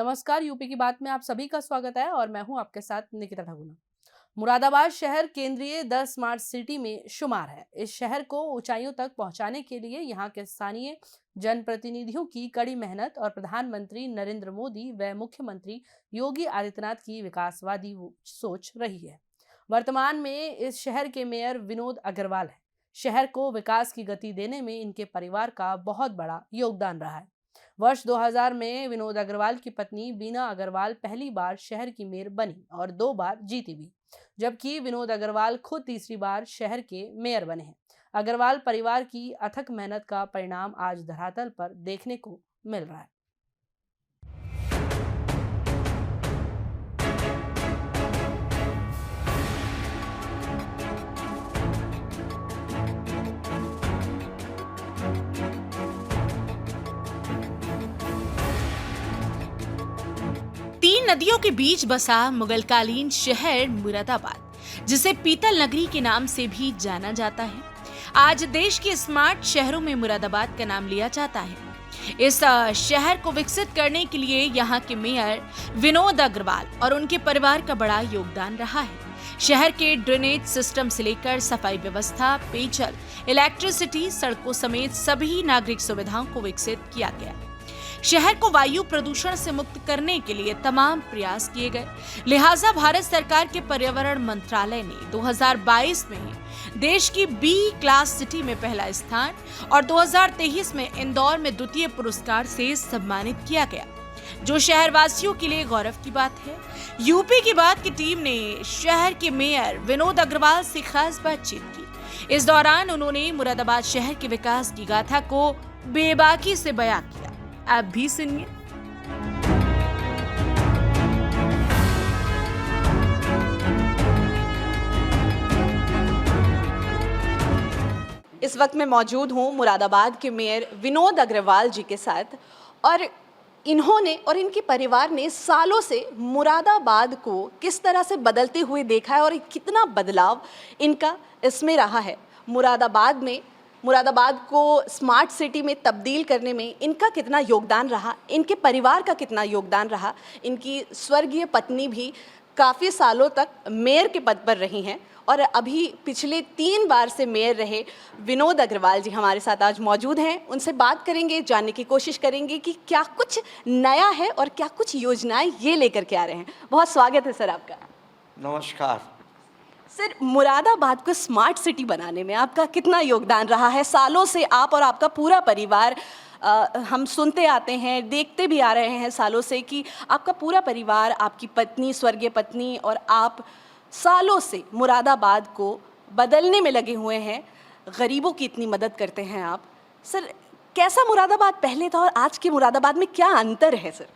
नमस्कार, यूपी की बात में आप सभी का स्वागत है और मैं हूं आपके साथ निकिता ठाकुर। मुरादाबाद शहर केंद्रीय 10 स्मार्ट सिटी में शुमार है। इस शहर को ऊंचाइयों तक पहुंचाने के लिए यहां के स्थानीय जनप्रतिनिधियों की कड़ी मेहनत और प्रधानमंत्री नरेंद्र मोदी व मुख्यमंत्री योगी आदित्यनाथ की विकासवादी सोच रही है। वर्तमान में इस शहर के मेयर विनोद अग्रवाल है। शहर को विकास की गति देने में इनके परिवार का बहुत बड़ा योगदान रहा है। वर्ष 2000 में विनोद अग्रवाल की पत्नी बीना अग्रवाल पहली बार शहर की मेयर बनी और 2 बार जीती भी, जबकि विनोद अग्रवाल खुद तीसरी बार शहर के मेयर बने हैं। अग्रवाल परिवार की अथक मेहनत का परिणाम आज धरातल पर देखने को मिल रहा है। 3 नदियों के बीच बसा मुगलकालीन शहर मुरादाबाद, जिसे पीतल नगरी के नाम से भी जाना जाता है, आज देश के स्मार्ट शहरों में मुरादाबाद का नाम लिया जाता है। इस शहर को विकसित करने के लिए यहाँ के मेयर विनोद अग्रवाल और उनके परिवार का बड़ा योगदान रहा है। शहर के ड्रेनेज सिस्टम से लेकर सफाई व्यवस्था, पेयजल, इलेक्ट्रिसिटी, सड़कों समेत सभी नागरिक सुविधाओं को विकसित किया गया। शहर को वायु प्रदूषण से मुक्त करने के लिए तमाम प्रयास किए गए। लिहाजा भारत सरकार के पर्यावरण मंत्रालय ने 2022 में देश की बी क्लास सिटी में पहला स्थान और 2023 में इंदौर में द्वितीय पुरस्कार से सम्मानित किया गया, जो शहरवासियों के लिए गौरव की बात है। यूपी की बात की टीम ने शहर के मेयर विनोद अग्रवाल से खास बातचीत की। इस दौरान उन्होंने मुरादाबाद शहर के विकास की गाथा को बेबाकी से बयां किया। आप भी सुनिए। इस वक्त मैं मौजूद हूँ मुरादाबाद के मेयर विनोद अग्रवाल जी के साथ, और इन्होंने और इनके परिवार ने सालों से मुरादाबाद को किस तरह से बदलते हुए देखा है और कितना बदलाव इनका इसमें रहा है। मुरादाबाद को स्मार्ट सिटी में तब्दील करने में इनका कितना योगदान रहा, इनके परिवार का कितना योगदान रहा। इनकी स्वर्गीय पत्नी भी काफ़ी सालों तक मेयर के पद पर रही हैं और अभी पिछले 3 बार से मेयर रहे विनोद अग्रवाल जी हमारे साथ आज मौजूद हैं। उनसे बात करेंगे, जानने की कोशिश करेंगे कि क्या कुछ नया है और क्या कुछ योजनाएं ये लेकर के आ रहे हैं। बहुत स्वागत है सर आपका। नमस्कार सर, मुरादाबाद को स्मार्ट सिटी बनाने में आपका कितना योगदान रहा है? सालों से आप और आपका पूरा परिवार, हम सुनते आते हैं, देखते भी आ रहे हैं सालों से कि आपका पूरा परिवार, आपकी पत्नी, स्वर्गीय पत्नी और आप सालों से मुरादाबाद को बदलने में लगे हुए हैं। गरीबों की इतनी मदद करते हैं आप। सर, कैसा मुरादाबाद पहले था और आज के मुरादाबाद में क्या अंतर है सर?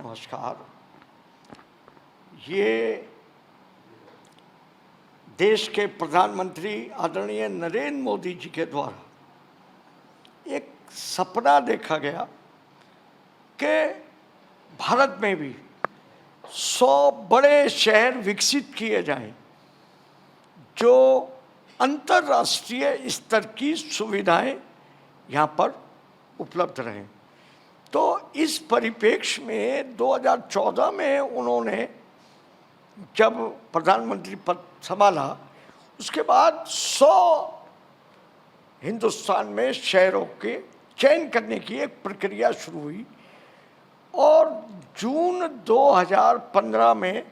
नमस्कार। ये देश के प्रधानमंत्री आदरणीय नरेंद्र मोदी जी के द्वारा एक सपना देखा गया कि भारत में भी 100 बड़े शहर विकसित किए जाएं, जो अंतर्राष्ट्रीय स्तर की सुविधाएं यहाँ पर उपलब्ध रहें। तो इस परिप्रेक्ष्य में 2014 में उन्होंने जब प्रधानमंत्री पद संभाला, उसके बाद 100 हिंदुस्तान में शहरों के चयन करने की एक प्रक्रिया शुरू हुई और जून 2015 में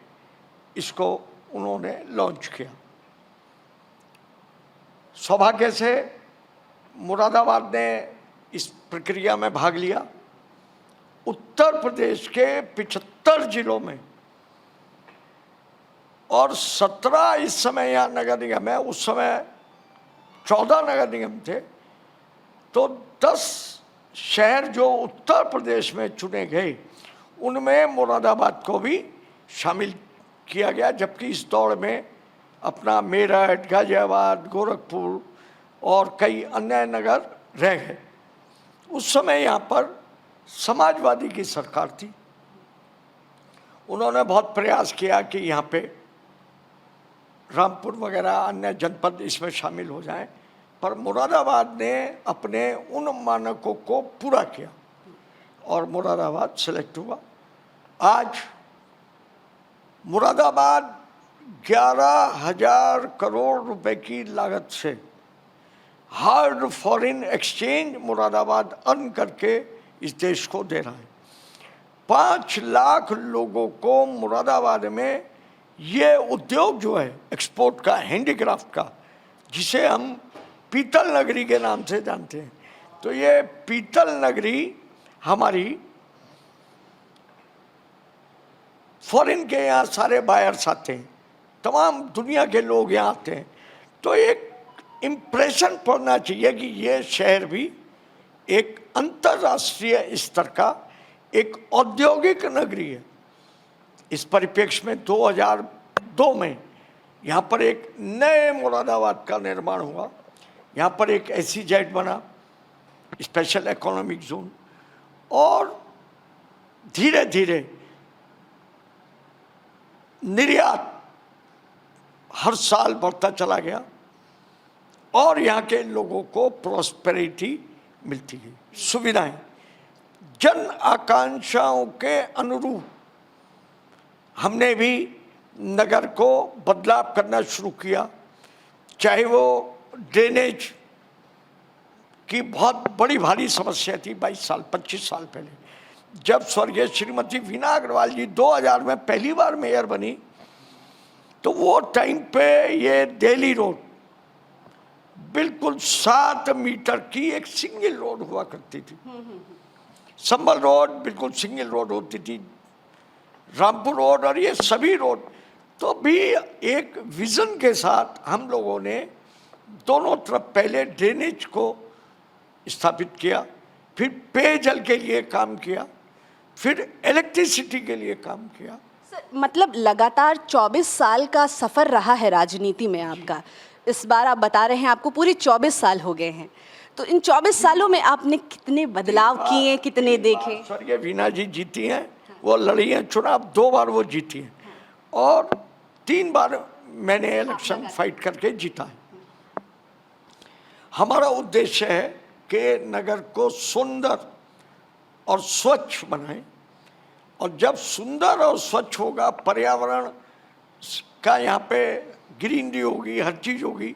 इसको उन्होंने लॉन्च किया। सौभाग्य से मुरादाबाद ने इस प्रक्रिया में भाग लिया। उत्तर प्रदेश के 75 जिलों में और 17 इस समय यहाँ नगर निगम है, उस समय 14 नगर निगम थे। तो 10 शहर जो उत्तर प्रदेश में चुने गए, उनमें मुरादाबाद को भी शामिल किया गया, जबकि इस दौड़ में अपना मेरठ, गाजियाबाद, गोरखपुर और कई अन्य नगर रह गए। उस समय यहाँ पर समाजवादी की सरकार थी। उन्होंने बहुत प्रयास किया कि यहाँ पे रामपुर वगैरह अन्य जनपद इसमें शामिल हो जाएं, पर मुरादाबाद ने अपने उन मानकों को पूरा किया और मुरादाबाद सेलेक्ट हुआ। आज मुरादाबाद 11,000 करोड़ रुपए की लागत से hard foreign exchange Moradabad earn करके इस देश को दे रहा है। 5 लाख लोगों को मुरादाबाद में ये उद्योग जो है एक्सपोर्ट का, हैंडीक्राफ्ट का, जिसे हम पीतल नगरी के नाम से जानते हैं, तो ये पीतल नगरी हमारी फॉरेन के यहाँ सारे बायर्स आते हैं, तमाम दुनिया के लोग यहाँ आते हैं। तो एक इम्प्रेशन पड़ना चाहिए कि ये शहर भी एक अंतर्राष्ट्रीय स्तर का एक औद्योगिक नगरी है। इस परिप्रेक्ष्य में 2002 में यहाँ पर एक नए मुरादाबाद का निर्माण हुआ। यहाँ पर एक SEZ बना, स्पेशल इकोनॉमिक जोन, और धीरे धीरे निर्यात हर साल बढ़ता चला गया और यहाँ के लोगों को प्रॉस्पेरिटी मिलती गई, सुविधाएं जन आकांक्षाओं के अनुरूप। हमने भी नगर को बदलाव करना शुरू किया, चाहे वो ड्रेनेज की बहुत बड़ी भारी समस्या थी 25 साल पहले, जब स्वर्गीय श्रीमती वीना अग्रवाल जी 2000 में पहली बार मेयर बनी, तो वो टाइम पे ये दिल्ली रोड बिल्कुल 7 मीटर की एक सिंगल रोड हुआ करती थी। संभल रोड बिल्कुल सिंगल रोड होती थी, रामपुर रोड और ये सभी रोड। तो भी एक विजन के साथ हम लोगों ने दोनों तरफ पहले ड्रेनेज को स्थापित किया, फिर पेयजल के लिए काम किया, फिर इलेक्ट्रिसिटी के लिए काम किया। मतलब लगातार 24 साल का सफ़र रहा है राजनीति में आपका। इस बार आप बता रहे हैं आपको पूरी 24 साल हो गए हैं, तो इन 24 सालों में आपने कितने बदलाव किए, कितने देखे? स्वर्गीय वीना जी जीती हैं, वो लड़ी हैं चुनाव, 2 बार वो जीती हैं और 3 बार मैंने इलेक्शन फाइट करके जीता है। हमारा उद्देश्य है कि नगर को सुंदर और स्वच्छ बनाएं, और जब सुंदर और स्वच्छ होगा, पर्यावरण का यहाँ पे ग्रीनरी होगी, हर चीज़ होगी,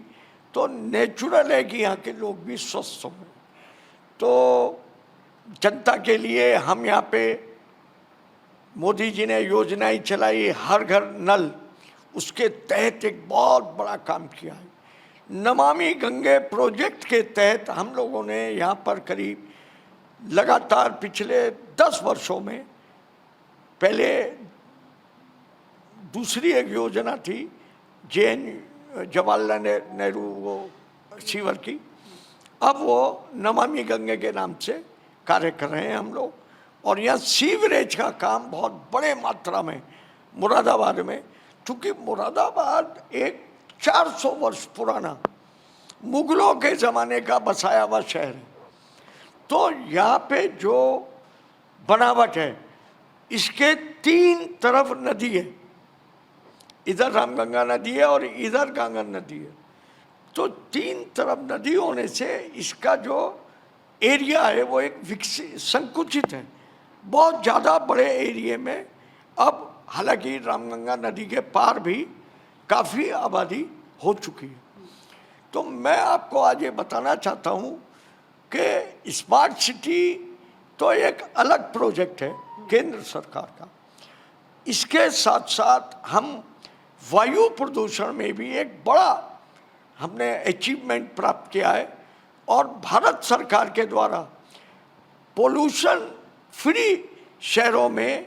तो नेचुरल है कि यहाँ के लोग भी स्वस्थ होंगे। तो जनता के लिए हम यहाँ पे मोदी जी ने योजनाएं चलाई, हर घर नल, उसके तहत एक बहुत बड़ा काम किया है। नमामि गंगे प्रोजेक्ट के तहत हम लोगों ने यहाँ पर करीब लगातार पिछले 10 वर्षों में, पहले दूसरी एक योजना थी जवाहरलाल नेहरू वो सीवर की, अब वो नमामि गंगे के नाम से कार्य कर रहे हैं हम लोग। और यहाँ सीवरेज का काम बहुत बड़े मात्रा में मुरादाबाद में, क्योंकि मुरादाबाद एक 400 वर्ष पुराना मुगलों के ज़माने का बसाया हुआ शहर है। तो यहाँ पे जो बनावट है, इसके 3 तरफ नदी है, इधर रामगंगा नदी है और इधर गंगा नदी है। तो 3 तरफ नदी होने से इसका जो एरिया है वो एक विकसित संकुचित है, बहुत ज़्यादा बड़े एरिया में। अब हालांकि रामगंगा नदी के पार भी काफ़ी आबादी हो चुकी है। तो मैं आपको आज ये बताना चाहता हूँ कि स्मार्ट सिटी तो एक अलग प्रोजेक्ट है केंद्र सरकार का, इसके साथ साथ हम वायु प्रदूषण में भी एक बड़ा हमने अचीवमेंट प्राप्त किया है, और भारत सरकार के द्वारा पोल्यूशन फ्री शहरों में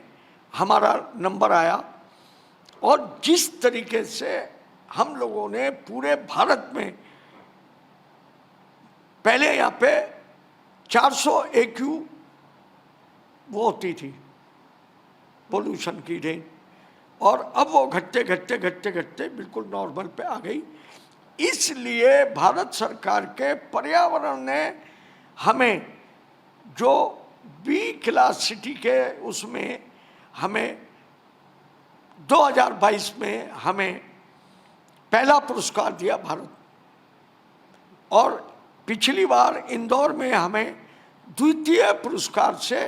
हमारा नंबर आया। और जिस तरीके से हम लोगों ने पूरे भारत में, पहले यहाँ पे 400 AQ वो होती थी पोल्यूशन की रेंज, और अब वो घटते घटते घटते घटते बिल्कुल नॉर्मल पे आ गई। इसलिए भारत सरकार के पर्यावरण ने हमें जो B क्लास सिटी के उसमें हमें 2022 में हमें पहला पुरस्कार दिया भारत, और पिछली बार इंदौर में हमें द्वितीय पुरस्कार से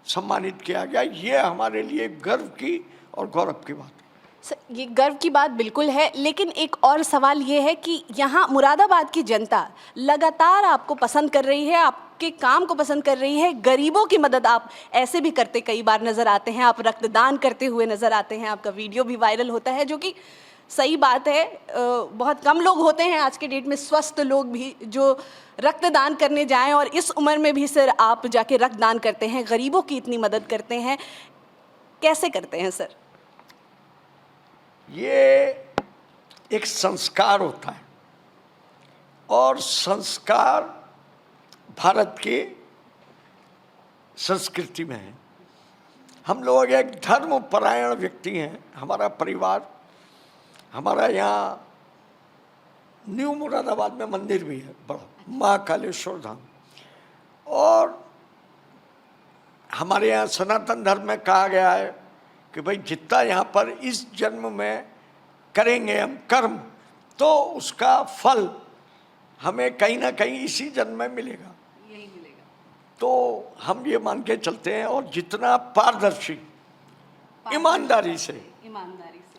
सम्मानित किया गया। ये हमारे लिए गर्व की और गौरव की बात है। सर, ये गर्व की बात बिल्कुल है, लेकिन एक और सवाल ये है कि यहाँ मुरादाबाद की जनता लगातार आपको पसंद कर रही है, आपके काम को पसंद कर रही है। गरीबों की मदद आप ऐसे भी करते कई बार नज़र आते हैं, आप रक्तदान करते हुए नज़र आते हैं, आपका वीडियो भी वायरल होता है, जो कि सही बात है। बहुत कम लोग होते हैं आज के डेट में, स्वस्थ लोग भी, जो रक्तदान करने जाएं, और इस उम्र में भी सर आप जाके रक्तदान करते हैं, गरीबों की इतनी मदद करते हैं। कैसे करते हैं सर? ये एक संस्कार होता है, और संस्कार भारत की संस्कृति में है। हम लोग एक धर्मपरायण व्यक्ति हैं। हमारा परिवार, हमारा यहाँ न्यू मुरादाबाद में मंदिर भी है बड़ा, महाकालेश्वर धाम, और हमारे यहाँ सनातन धर्म में कहा गया है कि भाई जितना यहाँ पर इस जन्म में करेंगे हम कर्म, तो उसका फल हमें कहीं ना कहीं इसी जन्म में मिलेगा, यही मिलेगा। तो हम ये मान के चलते हैं। और जितना पारदर्शी, ईमानदारी से,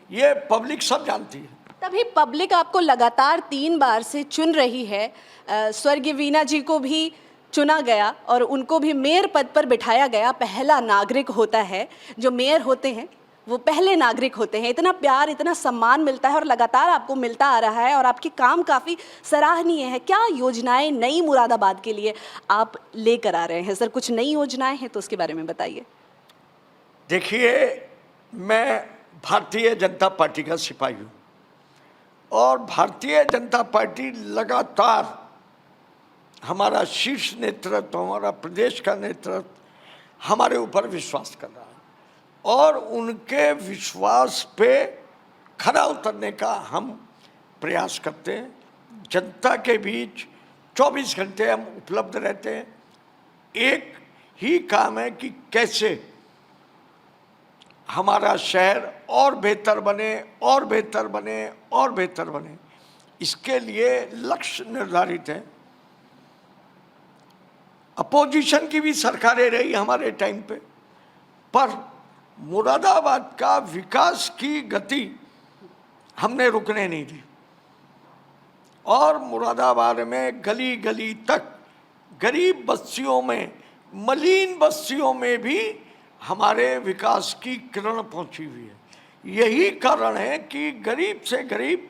ये पब्लिक सब जानती है। तभी पब्लिक आपको लगातार 3 बार से चुन रही है। स्वर्गीय वीणा जी को भी चुना गया और उनको भी मेयर पद पर बिठाया गया। पहला नागरिक होता है, जो मेयर होते हैं वो पहले नागरिक होते हैं। इतना प्यार, इतना सम्मान मिलता है और लगातार आपको मिलता आ रहा है, और आपके काम काफ़ी सराहनीय है। क्या योजनाएं नई मुरादाबाद के लिए आप लेकर आ रहे हैं सर? कुछ नई योजनाएं हैं तो उसके बारे में बताइए। देखिए, मैं भारतीय जनता पार्टी का सिपाही हूँ, और भारतीय जनता पार्टी लगातार, हमारा शीर्ष नेतृत्व, हमारा प्रदेश का नेतृत्व हमारे ऊपर विश्वास कर रहा है, और उनके विश्वास पे खरा उतरने का हम प्रयास करते हैं। जनता के बीच 24 घंटे हम उपलब्ध रहते हैं। एक ही काम है कि कैसे हमारा शहर और बेहतर बने, और बेहतर बने, और बेहतर बने। इसके लिए लक्ष्य निर्धारित है। अपोजिशन की भी सरकारें रही हमारे टाइम पे, पर मुरादाबाद का विकास की गति हमने रुकने नहीं दी, और मुरादाबाद में गली गली तक, गरीब बस्तियों में, मलिन बस्तियों में भी हमारे विकास की किरण पहुंची हुई है। यही कारण है कि गरीब से गरीब,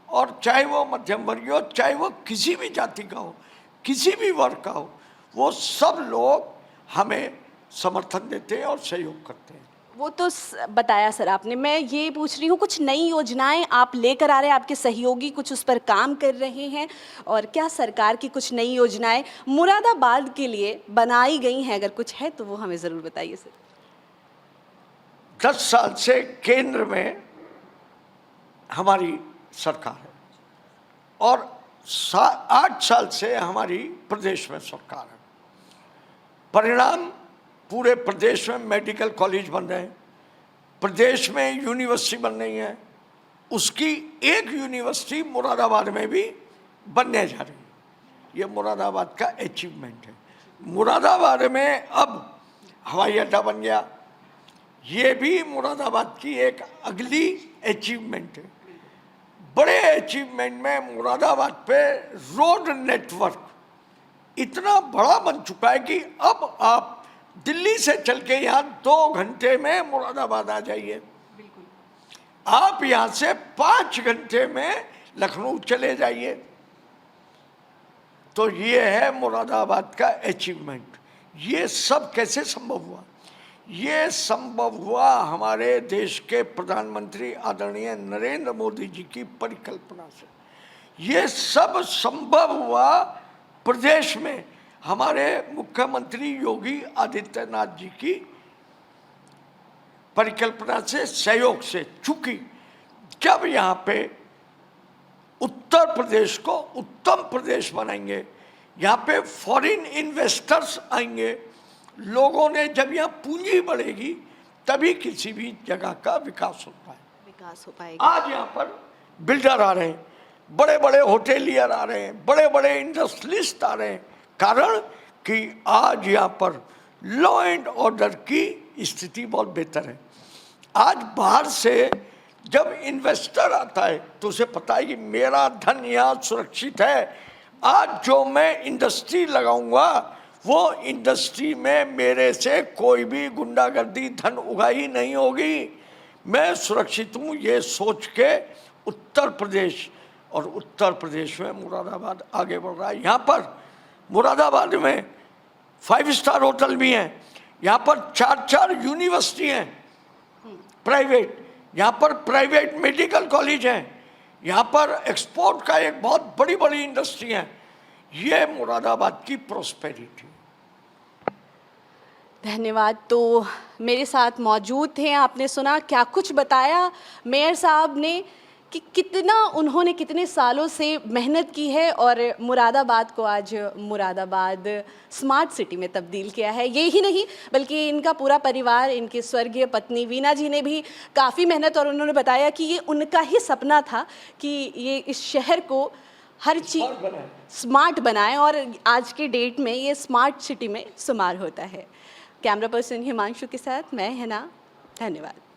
और चाहे वो मध्यम वर्गीय हो, चाहे वो किसी भी जाति का हो, किसी भी वर्ग का हो, वो सब लोग हमें समर्थन देते हैं और सहयोग करते हैं। वो तो बताया सर आपने। मैं ये पूछ रही हूँ, कुछ नई योजनाएं आप लेकर आ रहे हैं, आपके सहयोगी कुछ उस पर काम कर रहे हैं, और क्या सरकार की कुछ नई योजनाएं मुरादाबाद के लिए बनाई गई हैं? अगर कुछ है तो वो हमें ज़रूर बताइए सर। 10 साल से केंद्र में हमारी सरकार है, और 8 साल से हमारी प्रदेश में सरकार है। परिणाम, पूरे प्रदेश में मेडिकल कॉलेज बन रहे हैं, प्रदेश में यूनिवर्सिटी बन रही है। उसकी एक यूनिवर्सिटी मुरादाबाद में भी बनने जा रही है। ये मुरादाबाद का अचीवमेंट है। मुरादाबाद में अब हवाई अड्डा बन गया, ये भी मुरादाबाद की एक अगली अचीवमेंट है। बड़े अचीवमेंट में मुरादाबाद पे रोड नेटवर्क इतना बड़ा बन चुका है कि अब आप दिल्ली से चल के यहाँ 2 घंटे में मुरादाबाद आ जाइए। आप यहाँ से 5 घंटे में लखनऊ चले जाइए। तो ये है मुरादाबाद का अचीवमेंट। ये सब कैसे संभव हुआ? ये संभव हुआ हमारे देश के प्रधानमंत्री आदरणीय नरेंद्र मोदी जी की परिकल्पना से। ये सब संभव हुआ प्रदेश में हमारे मुख्यमंत्री योगी आदित्यनाथ जी की परिकल्पना से, सहयोग से। चूंकि जब यहाँ पे उत्तर प्रदेश को उत्तम प्रदेश बनाएंगे, यहाँ पे फॉरेन इन्वेस्टर्स आएंगे, लोगों ने जब यहाँ पूंजी बढ़ेगी, तभी किसी भी जगह का विकास होता है, विकास हो पाएगा। आज यहाँ पर बिल्डर आ रहे हैं, बड़े बड़े होटेलियर आ रहे हैं, बड़े बड़े इंडस्ट्रियलिस्ट आ रहे हैं। कारण कि आज यहाँ पर लॉ एंड ऑर्डर की स्थिति बहुत बेहतर है। आज बाहर से जब इन्वेस्टर आता है तो उसे पता है कि मेरा धन यहाँ सुरक्षित है। आज जो मैं इंडस्ट्री लगाऊंगा वो इंडस्ट्री में मेरे से कोई भी गुंडागर्दी धन उगाही नहीं होगी, मैं सुरक्षित हूँ। ये सोच के उत्तर प्रदेश में मुरादाबाद आगे बढ़ रहा है। यहाँ पर मुरादाबाद में 5 स्टार होटल भी हैं, यहाँ पर 4 यूनिवर्सिटी हैं प्राइवेट, यहाँ पर प्राइवेट मेडिकल कॉलेज हैं, यहाँ पर एक्सपोर्ट का एक बहुत बड़ी इंडस्ट्री है। ये मुरादाबाद की प्रोस्पेरिटी। धन्यवाद। तो मेरे साथ मौजूद थे, आपने सुना क्या कुछ बताया मेयर साहब ने कि उन्होंने कितने सालों से मेहनत की है और मुरादाबाद को आज मुरादाबाद स्मार्ट सिटी में तब्दील किया है। ये ही नहीं बल्कि इनका पूरा परिवार, इनकी स्वर्गीय पत्नी वीना जी ने भी काफ़ी मेहनत, और उन्होंने बताया कि ये उनका ही सपना था कि ये इस शहर को हर चीज़ स्मार्ट बनाए और आज के डेट में ये स्मार्ट सिटी में शुमार होता है। कैमरा पर्सन हिमांशु के साथ मैं हिना, धन्यवाद।